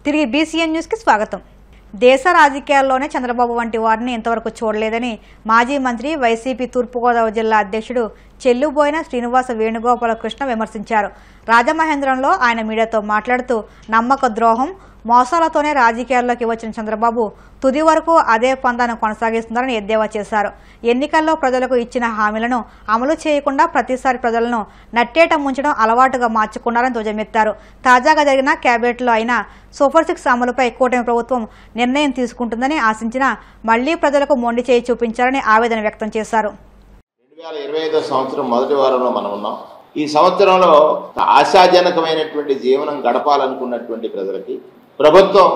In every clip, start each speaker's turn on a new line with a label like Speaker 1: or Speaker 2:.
Speaker 1: తిరిగి బీసీఎన్ న్యూస్కి స్వాగతం. దేశ రాజకీయాల్లోనే చంద్రబాబు వంటి వారిని ఇంతవరకు చూడలేదని మాజీ మంత్రి వైసీపీ తూర్పుగోదావరి జిల్లా అధ్యక్షుడు చెల్లుబోయిన శ్రీనివాస వేణుగోపాలకృష్ణ విమర్శించారు. రాజమహేంద్రంలో ఆయన మీడియాతో మాట్లాడుతూ నమ్మక ద్రోహం, మోసాలతోనే రాజకీయాల్లోకి వచ్చిన చంద్రబాబు తుది వరకు అదే పందాను కొనసాగిస్తున్నారని ఎద్దేవా చేశారు. ఎన్నికల్లో ప్రజలకు ఇచ్చిన హామీలను అమలు చేయకుండా ప్రతిసారి ప్రజలను నట్టేట ముంచడం అలవాటుగా మార్చుకున్నారని ధ్వజమెత్తారు. తాజాగా జరిగిన కేబినెట్లో అయిన సూపర్ 6 అమలుపై కూటమి ప్రభుత్వం నిర్ణయం తీసుకుంటుందని ఆశించినా మళ్లీ ప్రజలకు మొండి చేయి చూపించారని ఆవేదన వ్యక్తం చేశారు.
Speaker 2: 2025 సంవత్సరం మొదటి వారంలో మనం ఉన్నాం. ఈ సంవత్సరంలో ఆశాజనకమైనటువంటి జీవనం గడపాలనుకున్నటువంటి ప్రజలకి ప్రభుత్వం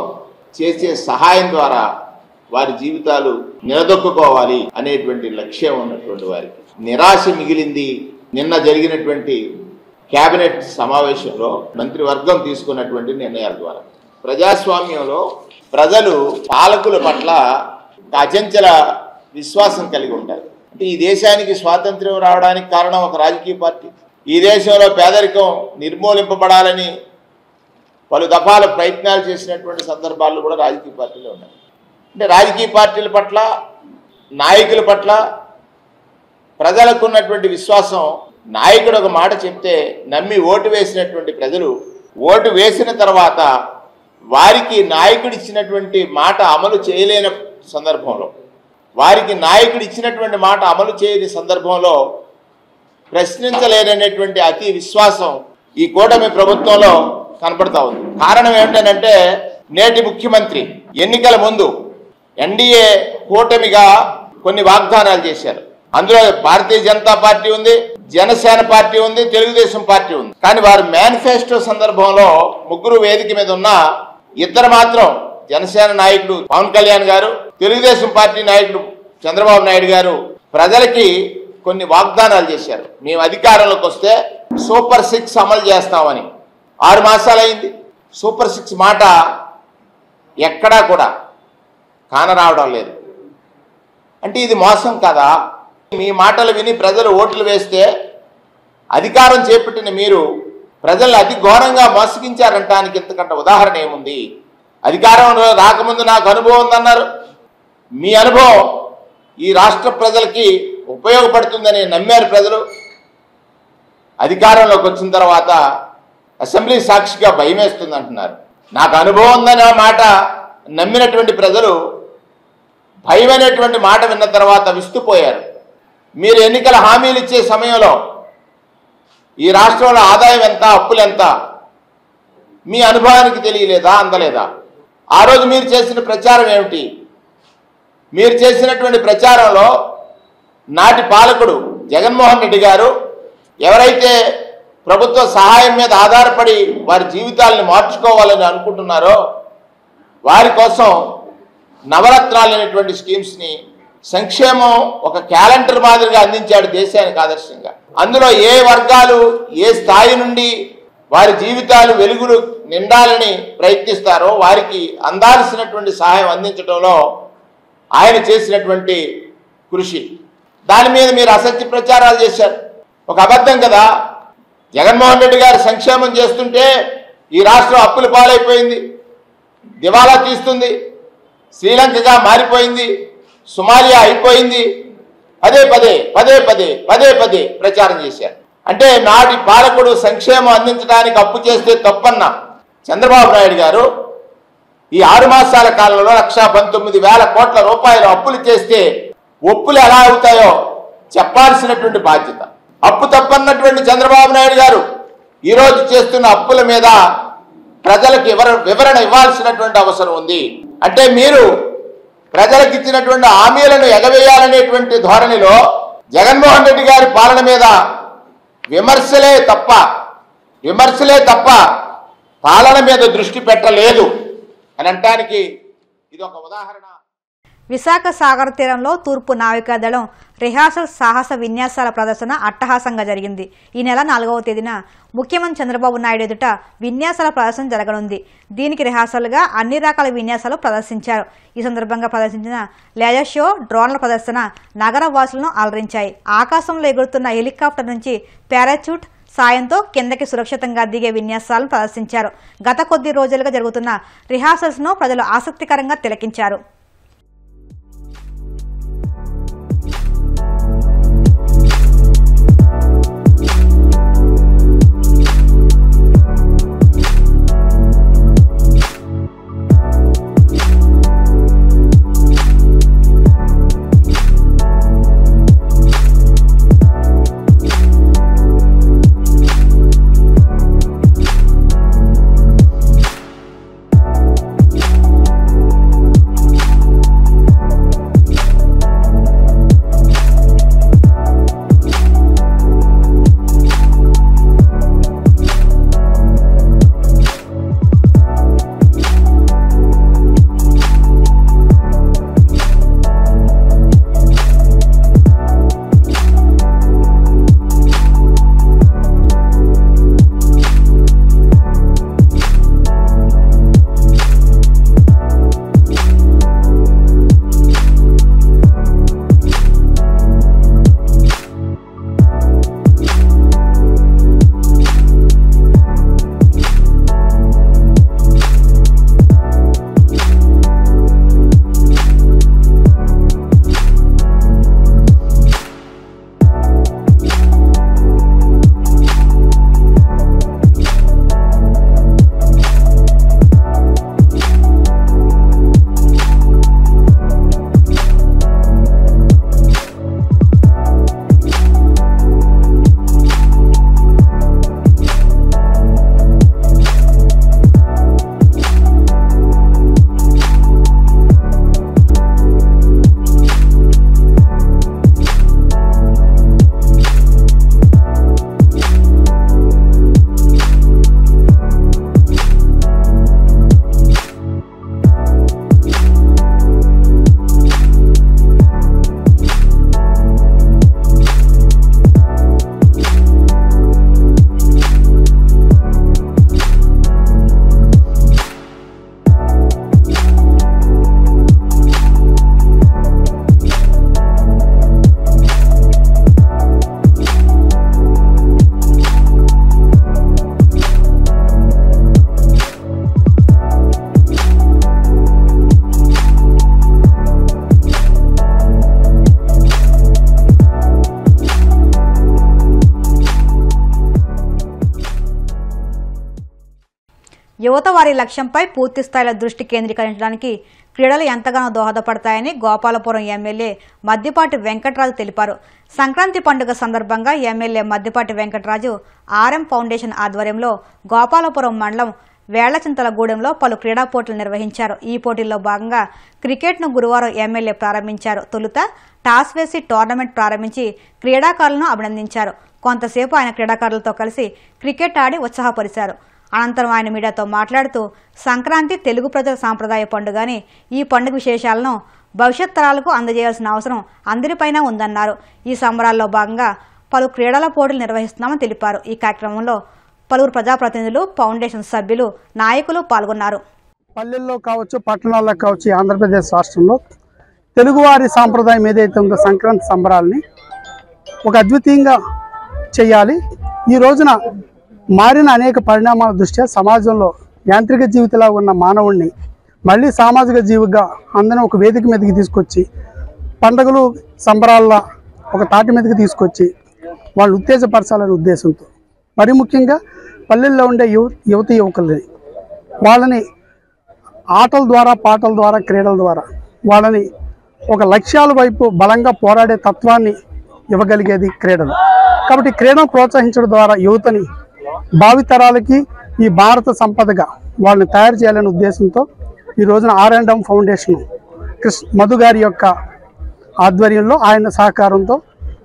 Speaker 2: చేసే సహాయం ద్వారా వారి జీవితాలు నిలదొక్కుకోవాలి అనేటువంటి లక్ష్యం ఉన్నటువంటి వారికి నిరాశ మిగిలింది. నిన్న జరిగినటువంటి కేబినెట్ సమావేశంలో మంత్రివర్గం తీసుకున్నటువంటి నిర్ణయాల ద్వారా ప్రజాస్వామ్యంలో ప్రజలు పాలకుల పట్ల అచంచల విశ్వాసం కలిగి ఉంటారు. అంటే ఈ దేశానికి స్వాతంత్ర్యం రావడానికి కారణం ఒక రాజకీయ పార్టీ. ఈ దేశంలో పేదరికం నిర్మూలింపబడాలని పలు దఫాల ప్రయత్నాలు చేసినటువంటి సందర్భాల్లో కూడా రాజకీయ పార్టీలు ఉన్నాయి. అంటే రాజకీయ పార్టీల పట్ల, నాయకుల పట్ల ప్రజలకు ఉన్నటువంటి విశ్వాసం, నాయకుడు ఒక మాట చెప్తే నమ్మి ఓటు వేసినటువంటి ప్రజలు ఓటు వేసిన తర్వాత వారికి నాయకుడు ఇచ్చినటువంటి మాట అమలు చేయలేని సందర్భంలో, వారికి నాయకుడు ఇచ్చినటువంటి మాట అమలు చేయని సందర్భంలో ప్రశ్నించలేనటువంటి అతి విశ్వాసం ఈ కూటమి ప్రభుత్వంలో కనపడతా ఉంది. కారణం ఏమిటంటే నేటి ముఖ్యమంత్రి ఎన్నికల ముందు ఎన్డీఏ కూటమిగా కొన్ని వాగ్దానాలు చేశారు. అందులో భారతీయ జనతా పార్టీ ఉంది, జనసేన పార్టీ ఉంది, తెలుగుదేశం పార్టీ ఉంది. కానీ వారి మేనిఫెస్టో సందర్భంలో ముగ్గురు వేదిక మీద ఉన్న ఇద్దరు మాత్రం జనసేన నాయకుడు పవన్ కళ్యాణ్ గారు, తెలుగుదేశం పార్టీ నాయకుడు చంద్రబాబు నాయుడు గారు ప్రజలకి కొన్ని వాగ్దానాలు చేశారు. మేము అధికారంలోకి వస్తే సూపర్ 6 అమలు చేస్తామని. 6 మాసాలైంది. సూపర్ 6 మాట ఎక్కడా కూడా కానరావడం లేదు. అంటే ఇది మోసం కదా? మీ మాటలు విని ప్రజలు ఓట్లు వేస్తే అధికారం చేపట్టిన మీరు ప్రజల్ని అతి ఘోరంగా మోసగించారంటానికి ఇంతకంటే ఉదాహరణ ఏముంది? అధికారంలో రాకముందు నాకు అనుభవం ఉందన్నారు. మీ అనుభవం ఈ రాష్ట్ర ప్రజలకి ఉపయోగపడుతుందని నమ్మారు ప్రజలు. అధికారంలోకి వచ్చిన తర్వాత అసెంబ్లీ సాక్షిగా భయం వేస్తుంది అంటున్నారు. నాకు అనుభవం ఉందనే మాట నమ్మినటువంటి ప్రజలు భయం అనేటువంటి మాట విన్న తర్వాత విస్తుపోయారు. మీరు ఎన్నికల హామీలు ఇచ్చే సమయంలో ఈ రాష్ట్రంలో ఆదాయం ఎంత, అప్పులు ఎంత మీ అనుభవానికి తెలియలేదా, అందలేదా? ఆ రోజు మీరు చేసిన ప్రచారం ఏమిటి? మీరు చేసినటువంటి ప్రచారంలో నాటి పాలకుడు జగన్మోహన్ రెడ్డి గారు ఎవరైతే ప్రభుత్వ సహాయం మీద ఆధారపడి వారి జీవితాలను మార్చుకోవాలని అనుకుంటున్నారో వారి కోసం నవరత్నాలు అనేటువంటి స్కీమ్స్ని, సంక్షేమం ఒక క్యాలెండర్ మాదిరిగా అందించాడు దేశానికి ఆదర్శంగా. అందులో ఏ వర్గాలు ఏ స్థాయి నుండి వారి జీవితాలు వెలుగులు నిండాలని ప్రయత్నిస్తారో వారికి అందాల్సినటువంటి సహాయం అందించడంలో ఆయన చేసినటువంటి కృషి, దాని మీద మీరు అసత్య ప్రచారాలు చేశారు. ఒక అబద్ధం కదా. జగన్మోహన్ రెడ్డి గారు సంక్షేమం చేస్తుంటే ఈ రాష్ట్రం అప్పుల పాలైపోయింది, దివాలా తీస్తుంది, శ్రీలంకగా మారిపోయింది, సొమాలియా అయిపోయింది. పదే పదే ప్రచారం చేశారు. అంటే నాటి పాలకుడు సంక్షేమం అందించడానికి అప్పు చేస్తే తప్పన్న చంద్రబాబు నాయుడు గారు ఈ 6 మాసాల కాలంలో 1,19,000 కోట్ల రూపాయలు అప్పులు చేస్తే ఒప్పులు ఎలా అవుతాయో చెప్పాల్సినటువంటి బాధ్యత. అప్పు తప్పన్నటువంటి చంద్రబాబు నాయుడు గారు ఈరోజు చేస్తున్న అప్పుల మీద ప్రజలకు వివరణ ఇవ్వాల్సినటువంటి అవసరం ఉంది. అంటే మీరు ప్రజలకు ఇచ్చినటువంటి హామీలను ఎగవేయాలనేటువంటి ధోరణిలో జగన్మోహన్ రెడ్డి గారి పాలన మీద విమర్శలే తప్ప పాలన మీద దృష్టి పెట్టలేదు అని అనడానికి ఇది ఒక ఉదాహరణ.
Speaker 1: విశాఖ సాగర్ తీరంలో తూర్పు నావికాదళం రిహార్సల్ సాహస విన్యాసాల ప్రదర్శన అట్టహాసంగా జరిగింది. ఈ నెల 4వ తేదీన ముఖ్యమంత్రి చంద్రబాబు నాయుడు ఎదుట విన్యాసాల ప్రదర్శన జరగనుంది. దీనికి రిహార్సల్గా అన్ని రకాల విన్యాసాలు ప్రదర్శించారు. ఈ సందర్భంగా ప్రదర్శించిన లేజర్ షో, డ్రోన్ల ప్రదర్శన నగర వాసులను అలరించాయి. ఆకాశంలో ఎగురుతున్న హెలికాప్టర్ నుంచి పారాచూట్, సాయంతో కిందకి సురక్షితంగా దిగే విన్యాసాలను ప్రదర్శించారు. గత కొద్ది రోజులుగా జరుగుతున్న రిహార్సల్స్ను ప్రజలు ఆసక్తికరంగా తిలకించారు. యువత వారి లక్ష్యంపై పూర్తి స్థాయిలో దృష్టి కేంద్రీకరించడానికి క్రీడలు ఎంతగానో దోహదపడతాయని గోపాలపురం ఎమ్మెల్యే మద్దిపాటి వెంకటరాజు తెలిపారు. సంక్రాంతి పండుగ సందర్భంగా MLA Maddipati Venkataraju RM foundation ఆధ్వర్యంలో గోపాలపురం మండలం వేళ్లచింతలగూడెంలో పలు క్రీడా పోటీలు నిర్వహించారు. ఈ పోటీల్లో భాగంగా క్రికెట్ను గురువారం ఎమ్మెల్యే ప్రారంభించారు. తొలుత టాస్ వేసి టోర్నమెంట్ ప్రారంభించి క్రీడాకారులను అభినందించారు. కొంతసేపు ఆయన క్రీడాకారులతో కలిసి క్రికెట్ ఆడి ఉత్సాహపరిచారు. అనంతరం ఆయన మీడియాతో మాట్లాడుతూ సంక్రాంతి తెలుగు ప్రజల సాంప్రదాయ పండుగని ఈ పండుగ విశేషాలను భవిష్యత్ తరాలకు అందజేయాల్సిన అవసరం అందరిపైన ఉందన్నారు. ఈ సంబరాల్లో భాగంగా పలు క్రీడల పోటీలు నిర్వహిస్తున్నామని తెలిపారు. ఈ కార్యక్రమంలో పలువురు ప్రజాప్రతినిధులు, ఫౌండేషన్ సభ్యులు, నాయకులు పాల్గొన్నారు.
Speaker 3: పల్లెల్లో కావచ్చు, పట్టణాల్లో కావచ్చు, ఆంధ్రప్రదేశ్ రాష్ట్రంలో తెలుగువారి సాంప్రదాయం ఏదైతే ఉందో సంక్రాంతి సంబరాలని ఒక అద్వితీయంగా చేయాలి. ఈ రోజున మారిన అనేక పరిణామాల దృష్ట్యా సమాజంలో యాంత్రిక జీవితంలా ఉన్న మానవుడిని మళ్ళీ సామాజిక జీవిగా అందరినీ ఒక వేదిక మీదకి తీసుకొచ్చి పండుగలు సంబరాల్లో ఒక తాటి మీదకి తీసుకొచ్చి వాళ్ళు ఉత్తేజపరచాలనే ఉద్దేశంతో మరి ముఖ్యంగా పల్లెల్లో ఉండే యువతీ యువకులని వాళ్ళని ఆటల ద్వారా, పాటల ద్వారా, క్రీడల ద్వారా వాళ్ళని ఒక లక్ష్యాల వైపు బలంగా పోరాడే తత్వాన్ని ఇవ్వగలిగేది క్రీడలు. కాబట్టి క్రీడను ప్రోత్సహించడం ద్వారా యువతని భావితరాలకి ఈ భారత సంపదగా వాళ్ళని తయారు చేయాలనే ఉద్దేశంతో ఈ రోజున ఆర్ఎండ్ఎం ఫౌండేషన్ మధు గారి యొక్క ఆధ్వర్యంలో, ఆయన సహకారంతో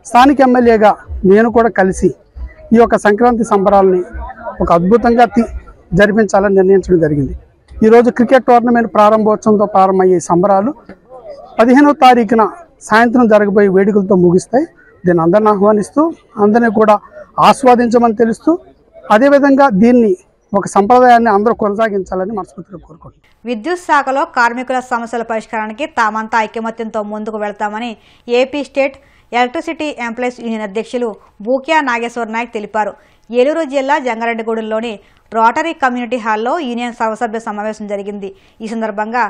Speaker 3: స్థానిక ఎమ్మెల్యేగా నేను కూడా కలిసి ఈ యొక్క సంక్రాంతి సంబరాలని ఒక అద్భుతంగా జరిపించాలని నిర్ణయించడం జరిగింది. ఈరోజు క్రికెట్ టోర్నమెంట్ ప్రారంభోత్సవంతో ప్రారంభమయ్యే సంబరాలు 15వ తారీఖున సాయంత్రం జరగబోయే వేడుకలతో ముగిస్తాయి. దీన్ని అందరిని ఆహ్వానిస్తూ అందరినీ కూడా ఆస్వాదించమని తెలుస్తూ అదేవిధంగా దీన్ని ఒక సంప్రదాయాన్ని అందరూ కొనసాగించాలని మనస్ఫూర్తిగా కోరుకుంటున్నాను.
Speaker 1: విద్యుత్ శాఖలో కార్మికుల సమస్యల పరిష్కారానికి తామంతా ఐకమత్యంతో ముందుకు వెళ్తామని AP state electricity employees union అధ్యక్షులు బూక్యా నాగేశ్వర నాయక్ తెలిపారు. ఏలూరు జిల్లా జంగారెడ్డిగూడెంలోని రోటరీ కమ్యూనిటీ హాల్లో యూనియన్ సర్వసభ్య సమావేశం జరిగింది. ఈ సందర్భంగా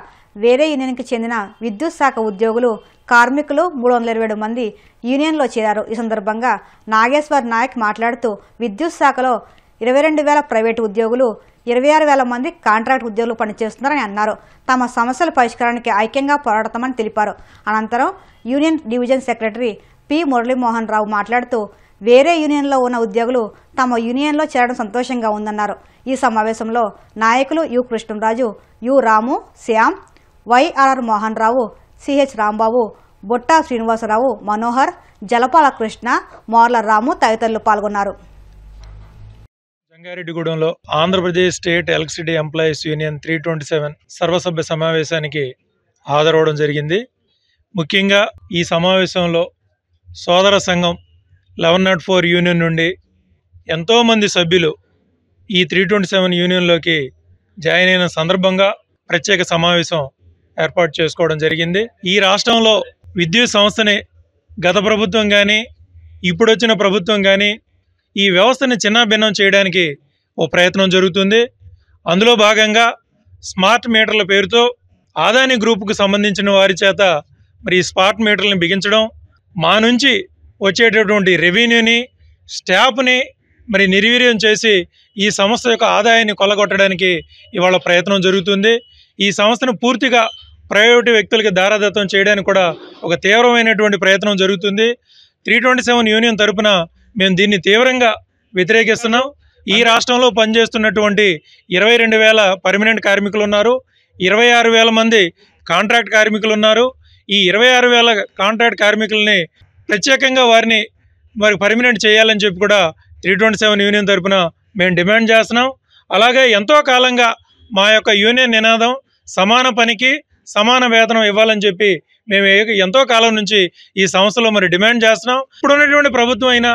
Speaker 1: వేరే యూనియన్కి చెందిన విద్యుత్ శాఖ ఉద్యోగులు, కార్మికులు 327 మంది యూనియన్లో చేరారు. ఈ సందర్భంగా నాగేశ్వర్ నాయక్ మాట్లాడుతూ విద్యుత్ శాఖలో 22,000 ప్రైవేటు ఉద్యోగులు, 26,000 మంది కాంట్రాక్ట్ ఉద్యోగులు పనిచేస్తున్నారని అన్నారు. తమ సమస్యల పరిష్కారానికి ఐక్యంగా పోరాడతామని తెలిపారు. అనంతరం union division secretary P Muralimohan Rao మాట్లాడుతూ వేరే యూనియన్లో ఉన్న ఉద్యోగులు తమ యూనియన్లో చేరడం సంతోషంగా ఉందన్నారు. ఈ సమావేశంలో నాయకులు U Krishnaraju, U Ramu, Shyam, YRR Mohan Rao, CH Rambabu, Botta Srinivasarao, Manohar, Jalapala Krishna, Morla Ramu తదితరులు పాల్గొన్నారు.
Speaker 4: జంగారెడ్డిగూడెంలో Andhra Pradesh state electricity employees union 327 సర్వసభ్య సమావేశానికి హాజరవడం జరిగింది. ముఖ్యంగా ఈ సమావేశంలో సోదర సంఘం 1104 యూనియన్ నుండి ఎంతోమంది సభ్యులు ఈ 327 యూనియన్లోకి జాయిన్ అయిన సందర్భంగా ప్రత్యేక సమావేశం ఏర్పాటు చేసుకోవడం జరిగింది. ఈ రాష్ట్రంలో విద్యుత్ సంస్థని గత ప్రభుత్వం కానీ ఇప్పుడు వచ్చిన ప్రభుత్వం కానీ ఈ వ్యవస్థని చిన్నాభిన్నం చేయడానికి ఓ ప్రయత్నం జరుగుతుంది. అందులో భాగంగా స్మార్ట్ మీటర్ల పేరుతో ఆదాని గ్రూపుకు సంబంధించిన వారి చేత మరి స్మార్ట్ మీటర్లను బిగించడం, మా నుంచి వచ్చేటటువంటి రెవెన్యూని, స్టాఫ్ని మరి నిర్వీర్యం చేసి ఈ సంస్థ యొక్క ఆదాయాన్ని కొల్లగొట్టడానికి ఇవాళ ప్రయత్నం జరుగుతుంది. ఈ సంస్థను పూర్తిగా ప్రైవేటు వ్యక్తులకి దారాదత్తం చేయడానికి కూడా ఒక తీవ్రమైనటువంటి ప్రయత్నం జరుగుతుంది. 327 యూనియన్ తరపున మేము దీన్ని తీవ్రంగా వ్యతిరేకిస్తున్నాం. ఈ రాష్ట్రంలో పనిచేస్తున్నటువంటి 22,000 పర్మనెంట్ కార్మికులు ఉన్నారు, 26,000 మంది కాంట్రాక్ట్ కార్మికులు ఉన్నారు. ఈ 26,000 కాంట్రాక్ట్ కార్మికుల్ని ప్రత్యేకంగా వారిని మరి పర్మనెంట్ చేయాలని చెప్పి కూడా 327 యూనియన్ తరపున మేము డిమాండ్ చేస్తున్నాం. అలాగే ఎంతో కాలంగా మా యొక్క యూనియన్ నినాదం సమాన పనికి సమాన వేతనం ఇవ్వాలని చెప్పి మేము ఎంతో కాలం నుంచి ఈ సంస్థలో మరి డిమాండ్ చేస్తున్నాం. ఇప్పుడున్నటువంటి ప్రభుత్వం అయినా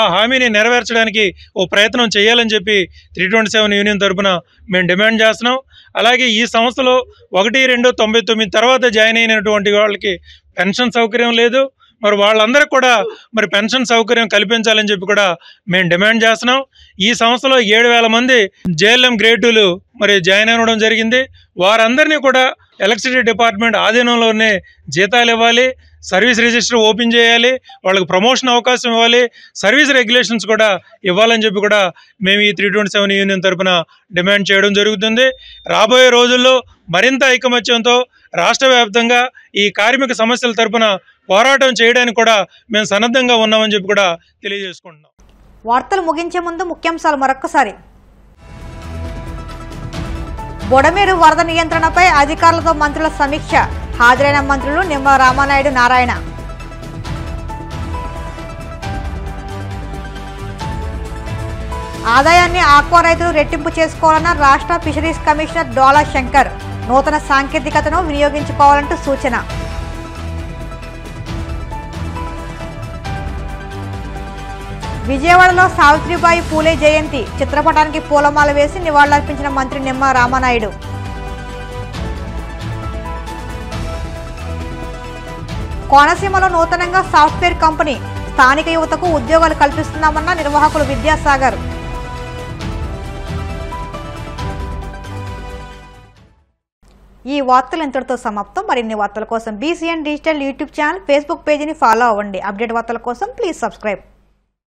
Speaker 4: ఆ హామీని నెరవేర్చడానికి ఓ ప్రయత్నం చేయాలని చెప్పి 327 యూనియన్ తరపున మేము డిమాండ్ చేస్తున్నాం. అలాగే ఈ సంస్థలో 1/2/99 తర్వాత జాయిన్ అయినటువంటి వాళ్ళకి పెన్షన్ సౌకర్యం లేదు. మరి వాళ్ళందరికీ కూడా మరి పెన్షన్ సౌకర్యం కల్పించాలని చెప్పి కూడా మేము డిమాండ్ చేస్తున్నాం. ఈ సంస్థలో 7,000 మంది జేఎల్ఎం గ్రేడ్ 2లు మరి జాయిన్ అవ్వడం జరిగింది. వారందరినీ కూడా ఎలక్ట్రిసిటీ డిపార్ట్మెంట్ ఆధీనంలోనే జీతాలు ఇవ్వాలి, సర్వీస్ రిజిస్టర్ ఓపెన్ చేయాలి, వాళ్ళకి ప్రమోషన్ అవకాశం ఇవ్వాలి, సర్వీస్ రెగ్యులేషన్స్ కూడా ఇవ్వాలని చెప్పి కూడా మేము ఈ 327 యూనియన్ తరపున డిమాండ్ చేయడం జరుగుతుంది. రాబోయే రోజుల్లో మరింత ఐకమత్యంతో రాష్ట్ర వ్యాప్తంగా ఈ కార్మిక సమస్యల తరపున పోరాటం చేయడానికి కూడా మేము సన్నద్ధంగా ఉన్నామని చెప్పి కూడా తెలియజేసుకుంటున్నాం.
Speaker 1: వార్తలు ముగించే ముందు ముఖ్యాంశాలు మరొక్కసారి. బొడమేరు వరద నియంత్రణపై అధికారులతో మంత్రుల సమీక్ష. హాజరైన మంత్రులు నిమ్మల రామానాయుడు, నారాయణ. ఆదాయాన్ని ఆక్వా రైతులు రెట్టింపు చేసుకోవాలన్న రాష్ట్ర ఫిషరీస్ కమిషనర్ డోలా శంకర్. నూతన సాంకేతికతను వినియోగించుకోవాలంటూ సూచన. విజయవాడలో సావిత్రిబాయి పూలే జయంతి. చిత్రపటానికి పూలమాల వేసి నివాళులర్పించిన మంత్రి నిమ్మల రామానాయుడు. కోనసీమలో నూతనంగా సాఫ్ట్వేర్ కంపెనీ. స్థానిక యువతకు ఉద్యోగాలు కల్పిస్తున్నామన్న నిర్వాహకులు విద్యాసాగర్. ఈ వార్తలు ఇంతటితో సమాప్తం. మరిన్ని వార్తల కోసం BCN digital YouTube channel, Facebook పేజీని ఫాలో అవ్వండి. అప్డేట్ వార్తల కోసం ప్లీజ్ సబ్స్క్రైబ్.